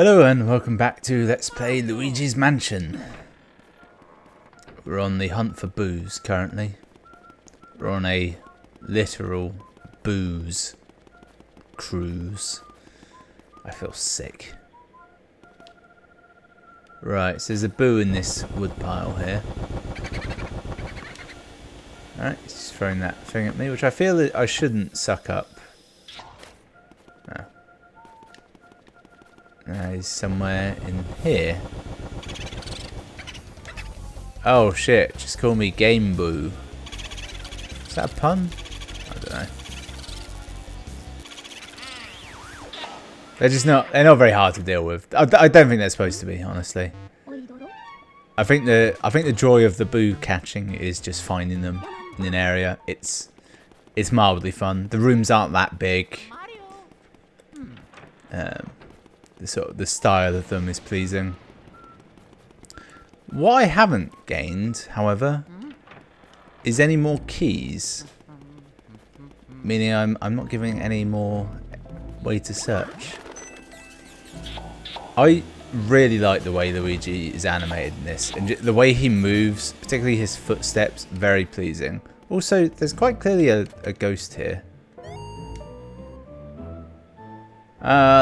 Hello and welcome back to Let's Play Luigi's Mansion. We're on the hunt for booze currently. We're on a literal booze cruise. I feel sick. Right, so there's a boo in this wood pile here. Alright, he's just throwing that thing at me, which I feel that I shouldn't suck up. He's somewhere in here. Oh shit, just call me Game Boo. Is that a pun? I don't know. They're not very hard to deal with. I don't think they're supposed to be, honestly. I think the joy of the boo catching is just finding them in an area. It's mildly fun. The rooms aren't that big. The style of them is pleasing. What I haven't gained, however, is any more keys. Meaning I'm not giving any more way to search. I really like the way Luigi is animated in this, and the way he moves, particularly his footsteps, very pleasing. Also, there's quite clearly a ghost here.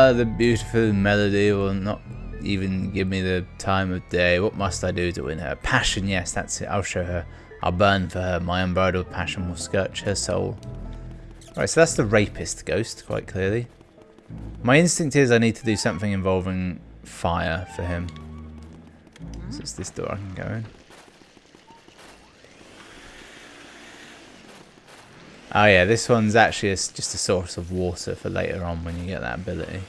The beautiful melody will not even give me the time of day. What must I do to win her? Passion, yes, that's it. I'll show her. I'll burn for her. My unbridled passion will scorch her soul. Right, so that's the rapist ghost, quite clearly. My instinct is I need to do something involving fire for him. So it's this door I can go in. Oh yeah, this one's actually just a source of water for later on when you get that ability.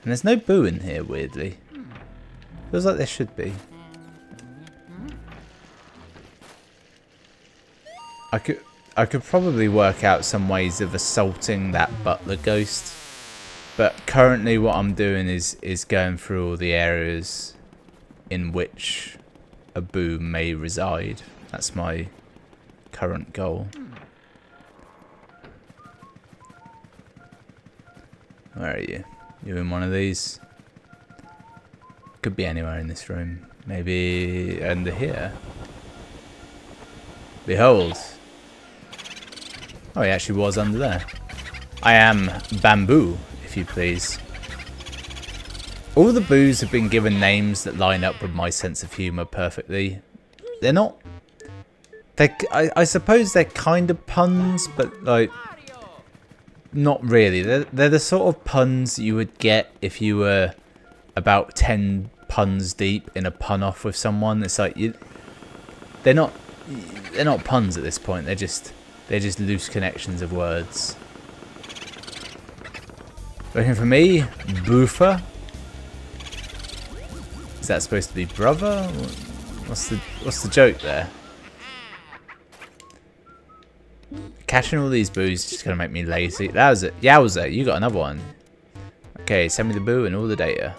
And there's no boo in here, weirdly. Feels like there should be. I could probably work out some ways of assaulting that butler ghost. But currently what I'm doing is going through all the areas in which a boo may reside. That's my current goal. Where are you? You in one of these? Could be anywhere in this room. Maybe under here. Behold. Oh, he actually was under there. I am Bamboo, if you please. All the boos have been given names that line up with my sense of humour perfectly. They're not... I suppose they're kind of puns, but like... Not really. They're the sort of puns you would get if you were about 10 puns deep in a pun off with someone. It's like they're not puns at this point. They're just loose connections of words. Looking for me, Boofer. Is that supposed to be brother? What's the joke there? Catching all these boos is just going to make me lazy. That was it. Yowza, you got another one. Okay, send me the boo and all the data.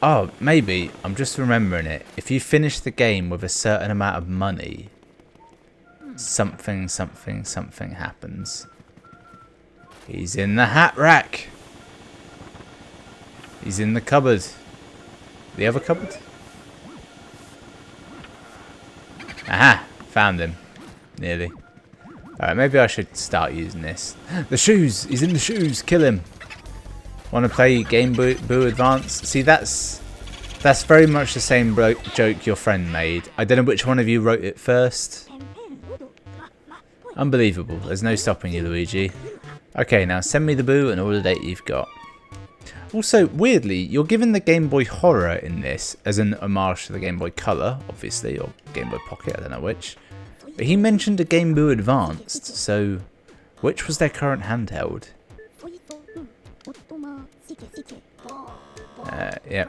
Oh, maybe. I'm just remembering it. If you finish the game with a certain amount of money, something happens. He's in the hat rack. He's in the cupboard. The other cupboard? Aha! Found him. Nearly. Alright, maybe I should start using this. The shoes! He's in the shoes! Kill him! Want to play Game Boo Advance? See, that's very much the same joke your friend made. I don't know which one of you wrote it first. Unbelievable. There's no stopping you, Luigi. Okay, now send me the boo and all the data you've got. Also, weirdly, you're given the Game Boy Horror in this as an homage to the Game Boy Color, obviously, or Game Boy Pocket, I don't know which. But he mentioned a Game Boo Advanced, so which was their current handheld? Yeah.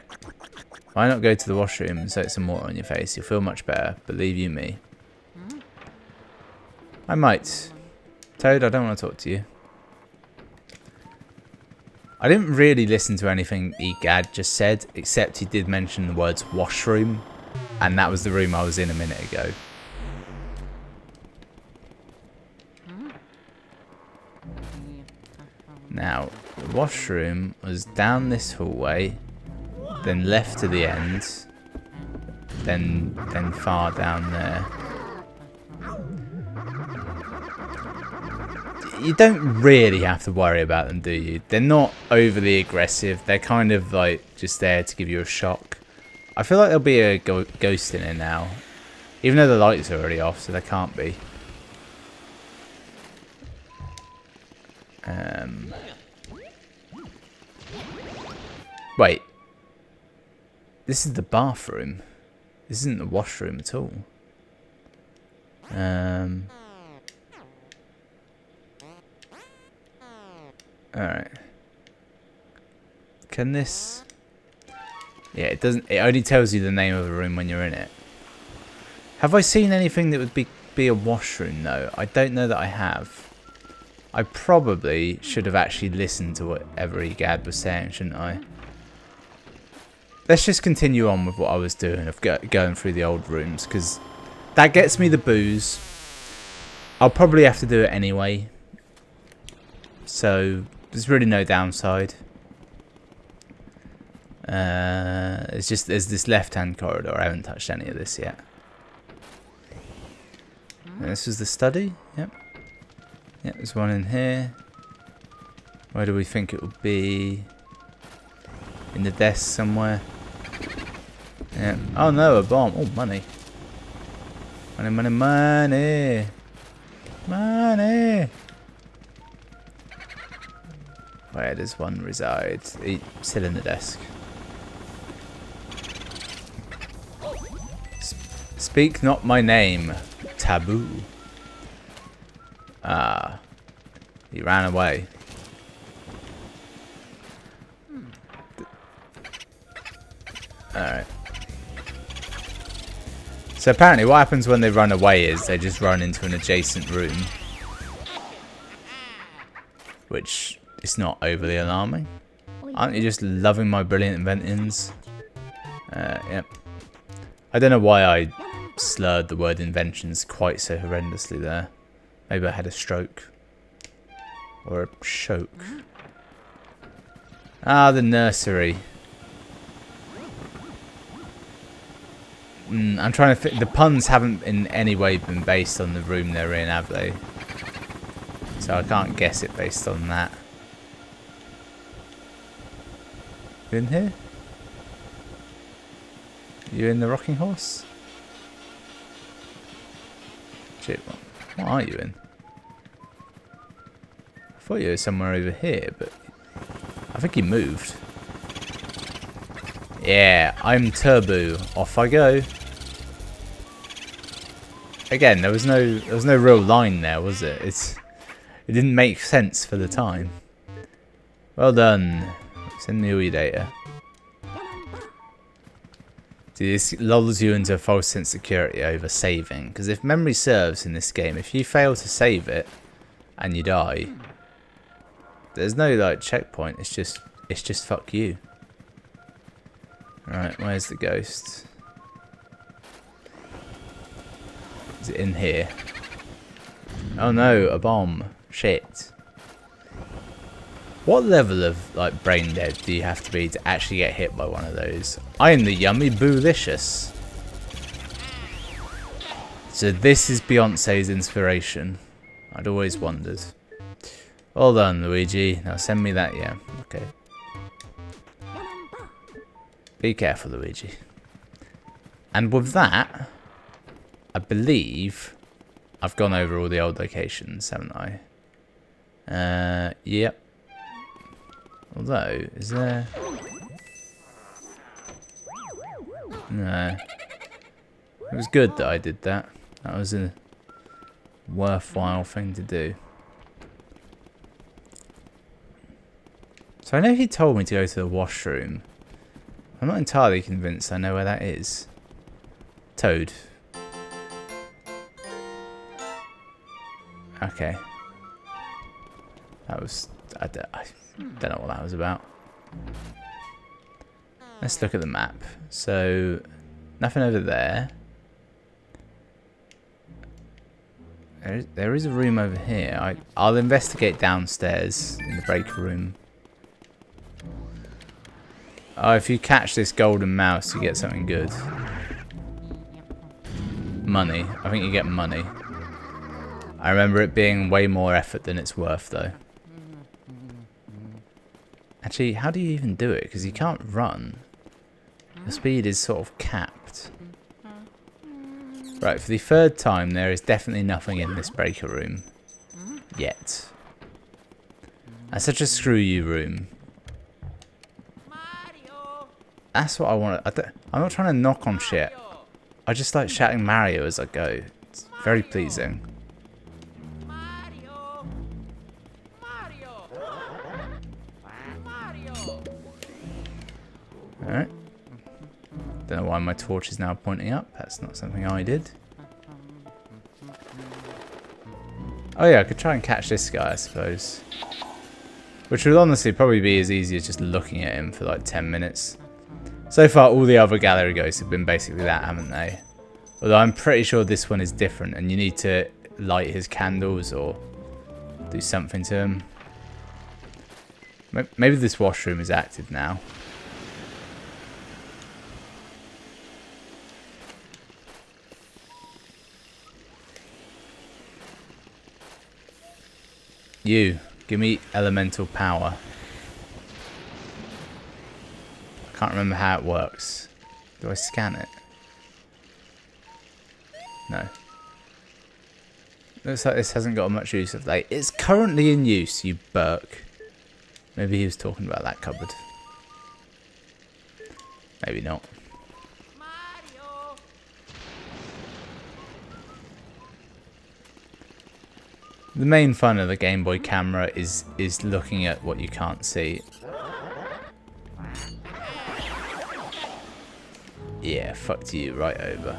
Why not go to the washroom and soak some water on your face? You'll feel much better, believe you me. I might. Toad, I don't want to talk to you. I didn't really listen to anything Egad just said, except he did mention the words washroom, and that was the room I was in a minute ago. Now, the washroom was down this hallway, then left to the end, then far down there. You don't really have to worry about them, do you? They're not overly aggressive. They're kind of like just there to give you a shock. I feel like there'll be a ghost in it now. Even though the lights are already off, so there can't be. Wait. This is the bathroom. This isn't the washroom at all. Alright. Can this... Yeah, it doesn't... It only tells you the name of the room when you're in it. Have I seen anything that would be a washroom, though? I don't know that I have. I probably should have actually listened to whatever Egad was saying, shouldn't I? Let's just continue on with what I was doing of going through the old rooms, because that gets me the booze. I'll probably have to do it anyway. So, there's really no downside. It's just, there's this left-hand corridor. I haven't touched any of this yet. And this was the study. Yep. Yep, there's one in here. Where do we think it would be? In the desk somewhere. Yeah. Oh no, a bomb. Oh, money. Money, money, money. Money. Where does one reside? Still in the desk. Speak not my name. Taboo. Ah. He ran away. Alright. So apparently what happens when they run away is they just run into an adjacent room. Which is not overly alarming. Aren't you just loving my brilliant inventions? Yep. I don't know why I slurred the word inventions quite so horrendously there. Maybe I had a stroke. Or a choke. Ah, the nursery. I'm trying to think. The puns haven't in any way been based on the room they're in, have they? So I can't guess it based on that. You in here? You in the rocking horse? Shit, what are you in? I thought you were somewhere over here, but I think he moved. Yeah, I'm Turbo. Off I go. Again, there was no real line there, was it? It didn't make sense for the time. Well done. Send me all your data. See, this lulls you into a false sense of security over saving. Because if memory serves in this game, if you fail to save it and you die, there's no like checkpoint. It's just fuck you. Right, where's the ghost? Is it in here? Oh no, a bomb. Shit. What level of like brain dead do you have to be to actually get hit by one of those? I am the yummy boolicious. So this is Beyonce's inspiration. I'd always wondered. Well done, Luigi. Now send me that, yeah. Okay. Be careful, Luigi. And with that, I believe I've gone over all the old locations, haven't I? Yep. Although, is there... No. It was good that I did that. That was a worthwhile thing to do. So I know he told me to go to the washroom. I'm not entirely convinced I know where that is. Toad. Okay. That was... I don't know what that was about. Let's look at the map. So, nothing over there. There is a room over here. I'll investigate downstairs in the breaker room. Oh, if you catch this golden mouse, you get something good. Money. I think you get money. I remember it being way more effort than it's worth, though. Actually, how do you even do it? Because you can't run. The speed is sort of capped. Right, for the third time, there is definitely nothing in this breaker room. Yet. That's such a screw you room. That's what I want. I'm not trying to knock on shit. I just like shouting Mario as I go. It's very pleasing. Alright. Don't know why my torch is now pointing up. That's not something I did. Oh yeah, I could try and catch this guy, I suppose. Which would honestly probably be as easy as just looking at him for like 10 minutes. So far, all the other gallery ghosts have been basically that, haven't they? Although I'm pretty sure this one is different and you need to light his candles or do something to him. Maybe this washroom is active now. You, give me elemental power. I can't remember how it works. Do I scan it? No. Looks like this hasn't got much use of late. It's currently in use, you Burke. Maybe he was talking about that cupboard. Maybe not. The main fun of the Game Boy camera is looking at what you can't see. Yeah, fucked you right over.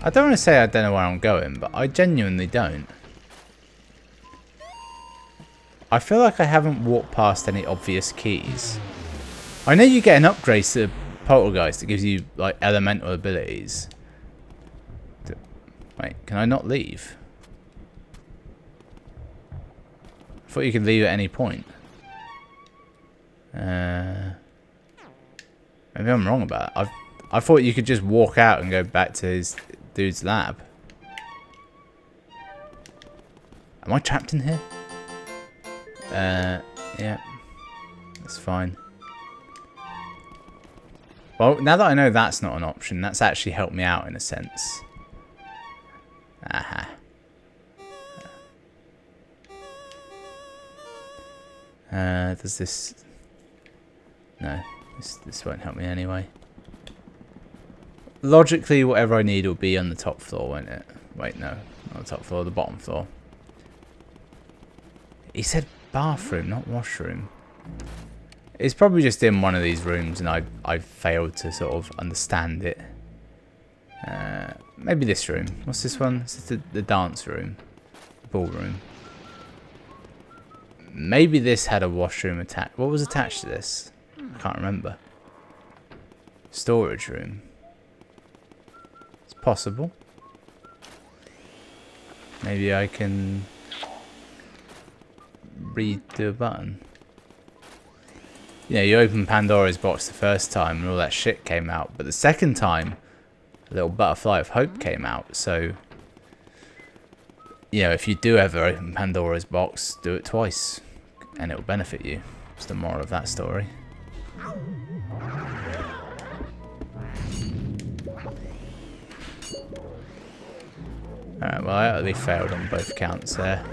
I don't want to say I don't know where I'm going, but I genuinely don't. I feel like I haven't walked past any obvious keys. I know you get an upgrade to Poltergeist that gives you like elemental abilities. Wait, can I not leave? I thought you could leave at any point. Maybe I'm wrong about it. I thought you could just walk out and go back to his dude's lab. Am I trapped in here? Yeah. That's fine. Well, now that I know that's not an option, that's actually helped me out in a sense. Aha. Does this... No, this won't help me anyway. Logically, whatever I need will be on the top floor, won't it? Wait, no. Not the top floor, the bottom floor. He said bathroom, not washroom. It's probably just in one of these rooms and I failed to sort of understand it. Maybe this room. What's this one? This is the dance room. Ballroom. Maybe this had a washroom attached. What was attached to this? I can't remember. Storage room. It's possible. Maybe I can read the button. You know, you open Pandora's box the first time and all that shit came out, but the second time a little butterfly of hope came out. So, you know, if you do ever open Pandora's box, do it twice and it will benefit you. It's the moral of that story. Alright, well, I utterly failed on both counts there.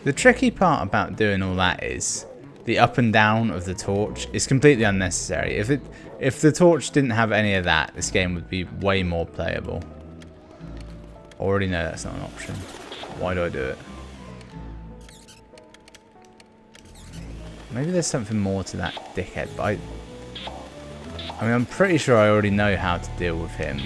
The tricky part about doing all that is the up and down of the torch is completely unnecessary. If the torch didn't have any of that, this game would be way more playable. Already know that's not an option. Why do I do it? Maybe there's something more to that dickhead, but I mean, I'm pretty sure I already know how to deal with him.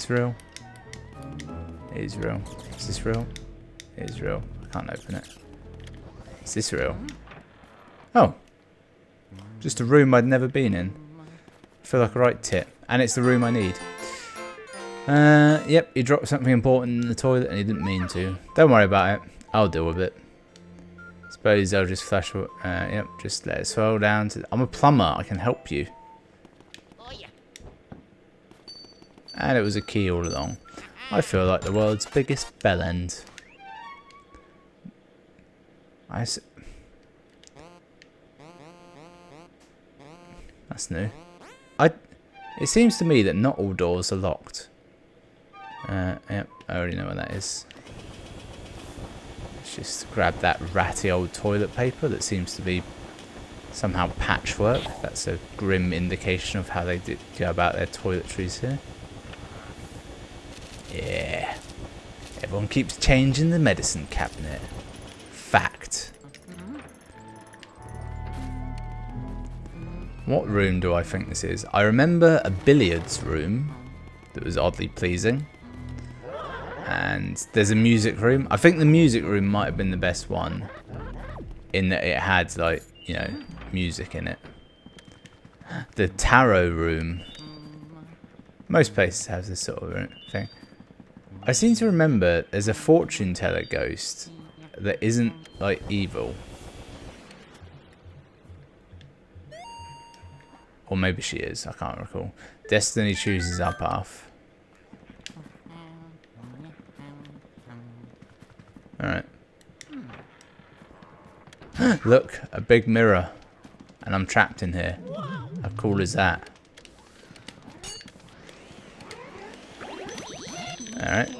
this real? It is real. Is this real? It is real. I can't open it. Is this real? Oh. Just a room I'd never been in. I feel like a right tit. And it's the room I need. Yep, he dropped something important in the toilet and he didn't mean to. Don't worry about it. I'll deal with it. Suppose I'll just flash... yep, just let it swirl down to... I'm a plumber. I can help you. And it was a key all along. I feel like the world's biggest bellend. That's new. It seems to me that not all doors are locked. Yep, I already know what that is. Let's just grab that ratty old toilet paper that seems to be somehow patchwork. That's a grim indication of how they go about their toiletries here. Yeah. Everyone keeps changing the medicine cabinet. Fact. What room do I think this is? I remember a billiards room that was oddly pleasing. And there's a music room. I think the music room might have been the best one. In that it had, like, you know, music in it. The tarot room. Most places have this sort of thing. I seem to remember there's a fortune teller ghost that isn't, like, evil. Or maybe she is, I can't recall. Destiny chooses our path. Alright. Look, a big mirror. And I'm trapped in here. How cool is that? Alright.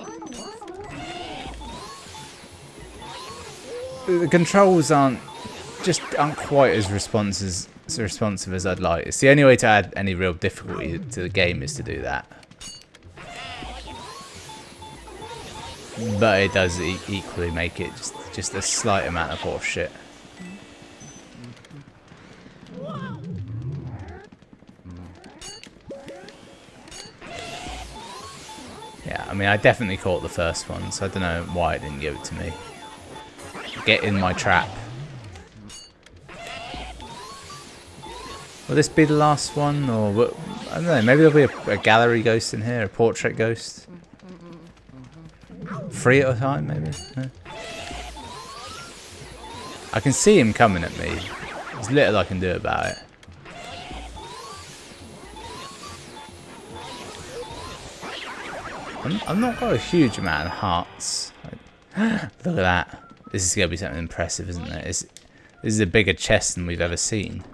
The controls aren't quite as responsive as I'd like. It's the only way to add any real difficulty to the game is to do that. But it does equally make it just a slight amount of horse shit. Yeah, I mean, I definitely caught the first one, so I don't know why it didn't give it to me. Get in my trap. Will this be the last one, or what? I don't know, maybe there'll be a gallery ghost in here, a portrait ghost. 3 at a time, maybe? No. I can see him coming at me. There's little I can do about it. I've not got a huge amount of hearts. Look at that. This is going to be something impressive, isn't it? This is a bigger chest than we've ever seen.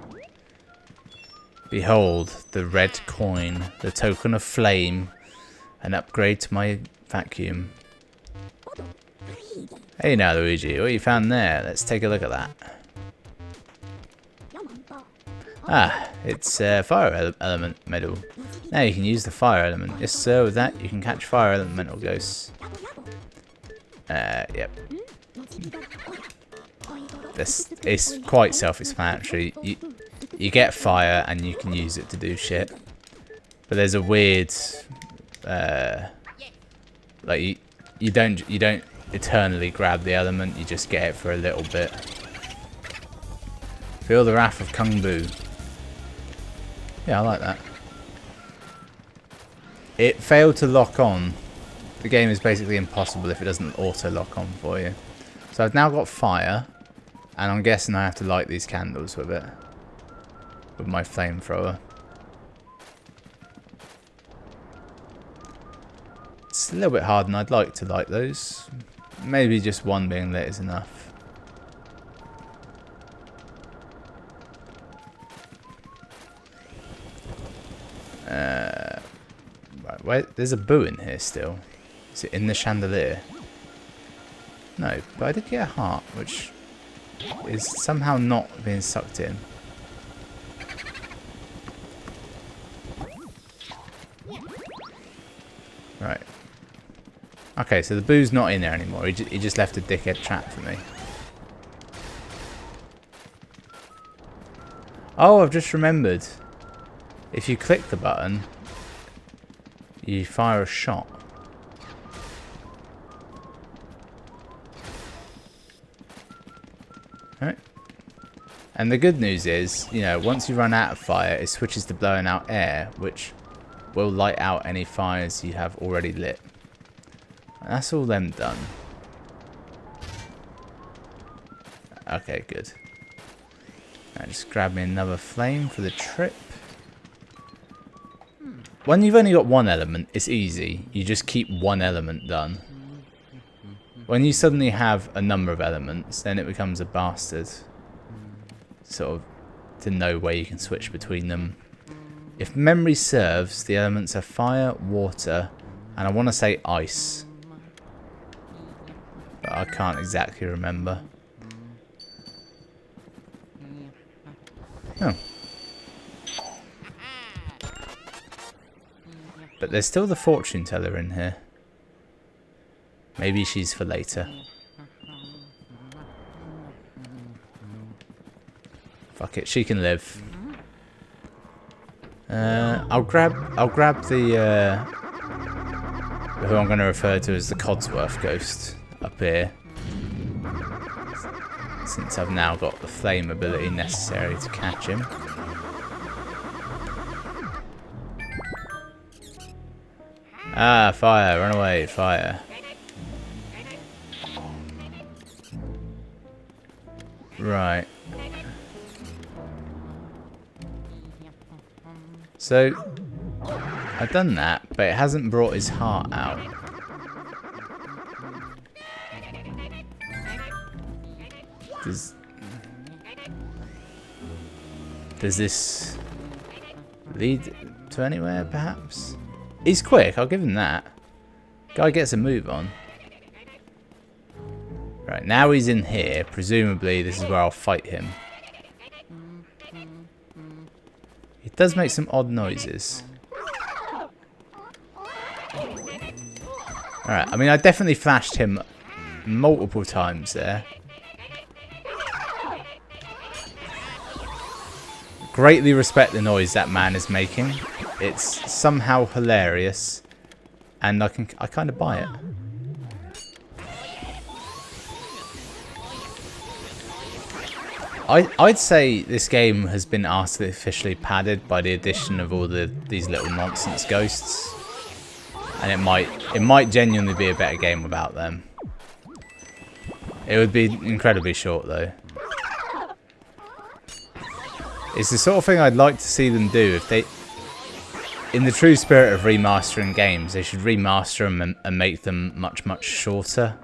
Behold, the red coin, the token of flame, an upgrade to my vacuum. Hey now, Luigi, what you found there? Let's take a look at that. Ah, it's fire element medal. Now you can use the fire element. Yes, sir, with that you can catch fire elemental ghosts. Yep. It's quite self-explanatory. You get fire and you can use it to do shit. But there's a weird like you don't eternally grab the element, you just get it for a little bit. Feel the wrath of Kung Bu. Yeah, I like that. It failed to lock on. The game is basically impossible if it doesn't auto lock on for you. So I've now got fire, and I'm guessing I have to light these candles with it. With my flamethrower. It's a little bit harder than I'd like to light those. Maybe just one being lit is enough. Right, there's a boo in here still. Is it in the chandelier? No, but I did get a heart, which is somehow not being sucked in. Right. Okay, so the boo's not in there anymore. He just left a dickhead trap for me. Oh, I've just remembered. If you click the button, you fire a shot. Alright. And the good news is, you know, once you run out of fire, it switches to blowing out air, which will light out any fires you have already lit. And that's all them done. Okay, good. Now just grab me another flame for the trip. When you've only got one element, it's easy. You just keep one element done. When you suddenly have a number of elements, then it becomes a bastard. Sort of to know where you can switch between them. If memory serves, the elements are fire, water, and I want to say ice. But I can't exactly remember. Oh. But there's still the fortune teller in here. Maybe she's for later. Fuck it, she can live. I'll grab the who I'm going to refer to as the Codsworth ghost up here, since I've now got the flame ability necessary to catch him. Ah, fire! Run away, fire! Right. So, I've done that, but it hasn't brought his heart out. Does this lead to anywhere, perhaps? He's quick, I'll give him that. Guy gets a move on. Right, now he's in here. Presumably, this is where I'll fight him. He does make some odd noises. Alright, I mean, I definitely flashed him multiple times there. Greatly respect the noise that man is making. It's somehow hilarious. And I kind of buy it. I'd say this game has been artificially padded by the addition of all these little nonsense ghosts, and it might genuinely be a better game without them. It would be incredibly short though. It's the sort of thing I'd like to see them do. If they, in the true spirit of remastering games, they should remaster them and make them much shorter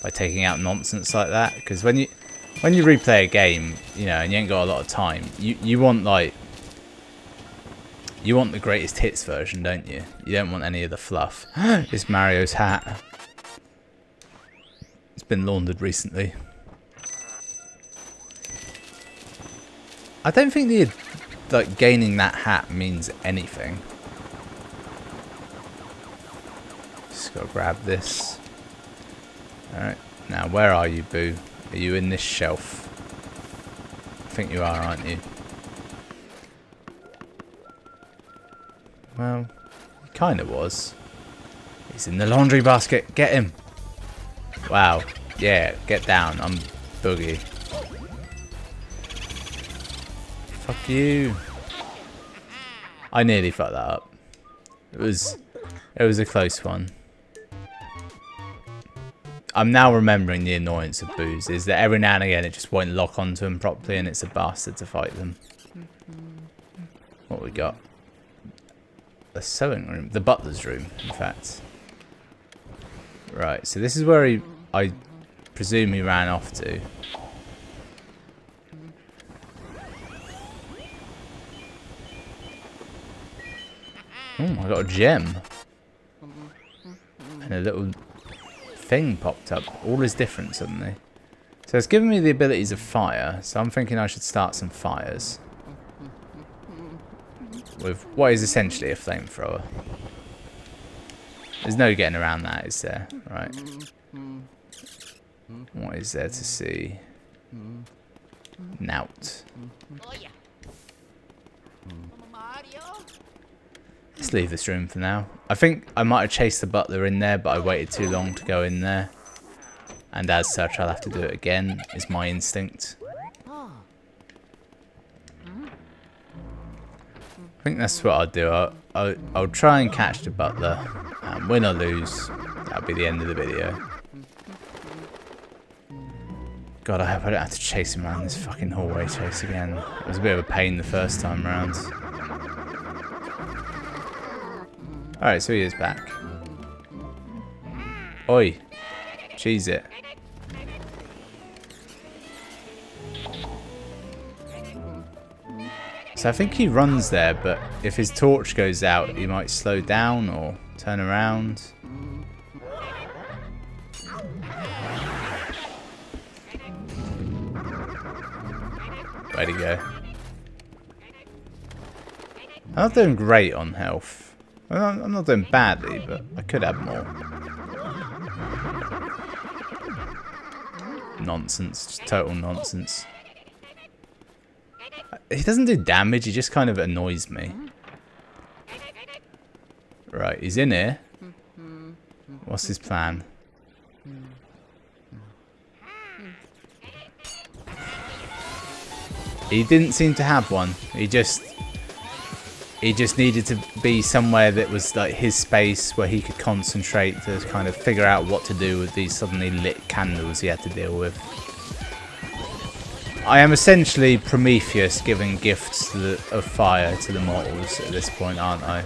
by taking out nonsense like that. Because when you replay a game, you know, and you ain't got a lot of time, you want the greatest hits version, don't you? You don't want any of the fluff. It's Mario's hat. It's been laundered recently. I don't think gaining that hat means anything. Just gotta grab this. Alright, now where are you, Boo? Are you in this shelf? I think you are, aren't you? Well, he kind of was. He's in the laundry basket. Get him. Wow. Yeah, get down. I'm Boogie. Fuck you. I nearly fucked that up. It was a close one. I'm now remembering the annoyance of Boo's is that every now and again it just won't lock onto him properly and it's a bastard to fight them. What we got? The sewing room. The butler's room, in fact. Right, so this is where I presume he ran off to. Oh, I got a gem. And a little thing popped up. All is different suddenly. So it's given me the abilities of fire, so I'm thinking I should start some fires. With what is essentially a flamethrower. There's no getting around that, is there? Right. What is there to see? Nout. Let's leave this room for now. I think I might have chased the butler in there, but I waited too long to go in there. And as such, I'll have to do it again, is my instinct. I think that's what I'll do. I'll try and catch the butler. Win or lose, that'll be the end of the video. God, I hope I don't have to chase him around this fucking hallway chase again. It was a bit of a pain the first time round. Alright, so he is back. Oi. Cheese it. So I think he runs there, but if his torch goes out, he might slow down or turn around. Where'd he go? I'm not doing great on health. I'm not doing badly, but I could have more. Nonsense. Just total nonsense. He doesn't do damage, he just kind of annoys me. Right, he's in here. What's his plan? He didn't seem to have one. He just needed to be somewhere that was like his space where he could concentrate to kind of figure out what to do with these suddenly lit candles he had to deal with. I am essentially Prometheus giving gifts of fire to the mortals at this point, aren't I?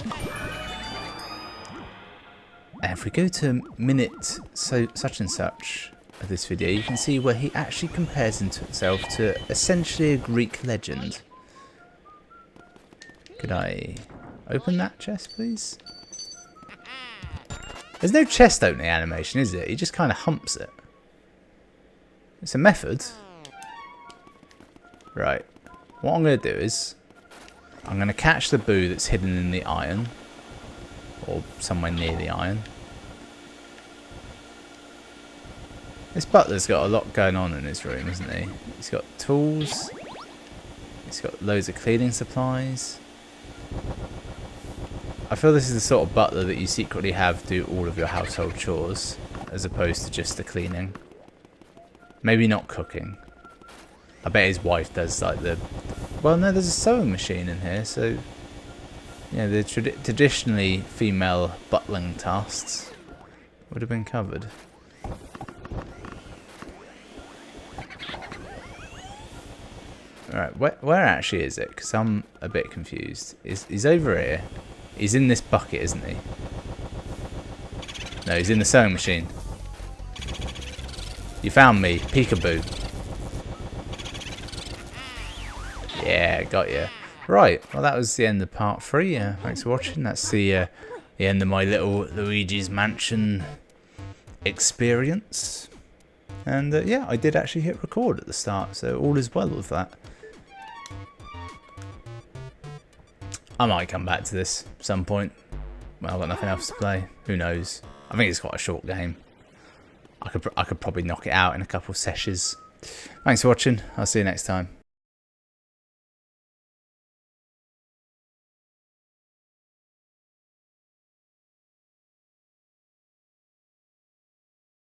And if we go to minute such and such of this video, you can see where he actually compares himself to essentially a Greek legend. Could I open that chest, please? There's no chest opening animation, is it? He just kind of humps it. It's a method. Right. What I'm going to do is I'm going to catch the boo that's hidden in the iron. Or somewhere near the iron. This butler's got a lot going on in his room, isn't he? He's got tools. He's got loads of cleaning supplies. I feel this is the sort of butler that you secretly have do all of your household chores, as opposed to just the cleaning. Maybe not cooking. I bet his wife does like the... Well, no, there's a sewing machine in here, so... Yeah, the traditionally female butling tasks would have been covered. Alright, where actually is it? Because I'm a bit confused. He's over here. He's in this bucket, isn't he? No, he's in the sewing machine. You found me. Peekaboo. Yeah, got you. Right, well that was the end of part 3. Thanks for watching. That's the end of my little Luigi's Mansion experience. And yeah, I did actually hit record at the start, so all is well with that. I might come back to this at some point. Well, I've got nothing else to play. Who knows? I think it's quite a short game. I could probably knock it out in a couple of sessions. Thanks for watching. I'll see you next time.